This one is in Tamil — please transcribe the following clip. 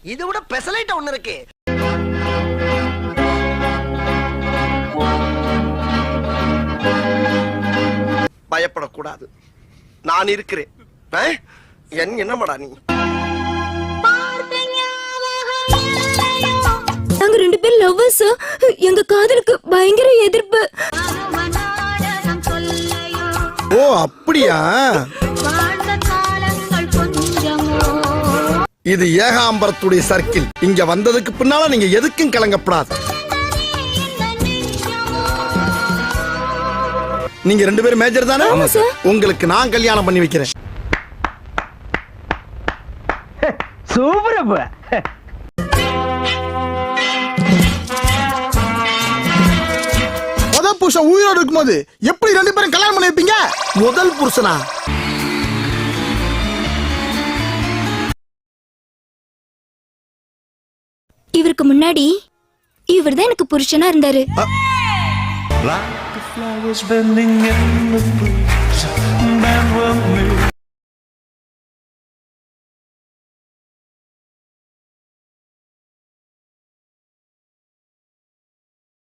இது விட பெசலைட் ஒண்ணு இருக்கு. பயப்படக்கூடாது, நான் இருக்கிறேன். என்னமாடா நீ? நாங்க 2 பேரும் லவ்வர்ஸ். எங்க காதலுக்கு பயங்கர எதிர்ப்பு. ஓ அப்படியா? இது ஏகாம்பரத்துடைய சர்க்கிள். இங்க வந்ததுக்கு பின்னால நீங்க எதுக்கும் கலங்கப்படாது. நீங்க 2 பேரும் மேஜர் தானே? உங்களுக்கு நான் கல்யாணம் பண்ணி வைக்கிறேன். சூப்பர். முதல் புருஷன் உயிரோடு இருக்கும்போது எப்படி 2 பேரும் கல்யாணம் பண்ணி வைப்பீங்க? முதல் புருஷனா? இவருக்கு முன்னாடி இவர்தான் எனக்கு புருஷனா இருந்தாரு. Like the flowers bending in the breeze, men were moved.